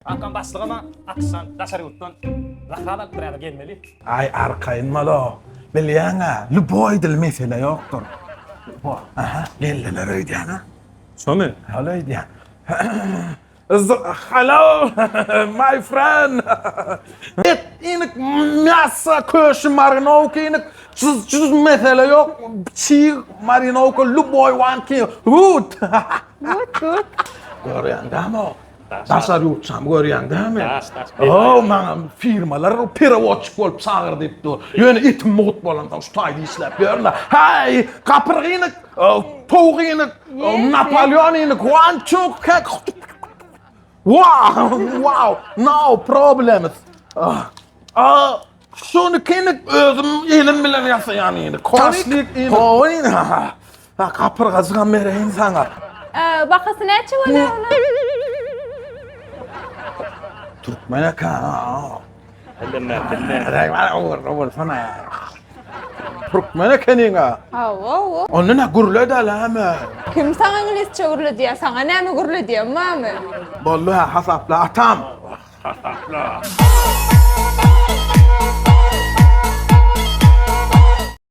Hakan başlığıma aksan, daşarı uttan, lakalan buraya gelmeli. Ay arkayın malo. Bilyana, Luboy del mesele yoktur. Aha, geldiler öyle yana. Şonu? Öyleydi ya. Hello, my friend. Et inik masa köşü marinovka inik. Siz mesele yok. Çiğ marinovka Luboy wanki. Good. Good. Görüyen değil mi o? Dasar yutsam görüyen değil mi? Das. Oh, bana firmalar piravotçuk olup sağır deyip dur. Yöne it mut bolan da ustaydı islep görün. Hey, kapırgıyını, toğuyunu, Napoleon'unu, Guançuk. Wow, no problems. Şunu kendi özüm elim bilen yasayan yine. Kaslik yine. Koyun. Kapırgazıgan mereyin sana. Bakası ne çıkıyor? Türkmene ka. Bilmem. Olur sana. Türkmene keninga. Hava. Onu ne gurle de lame. Kim sana İngilizce gurle diye, sana ne mi gurle diye, mami? Vallahi hasapla atam.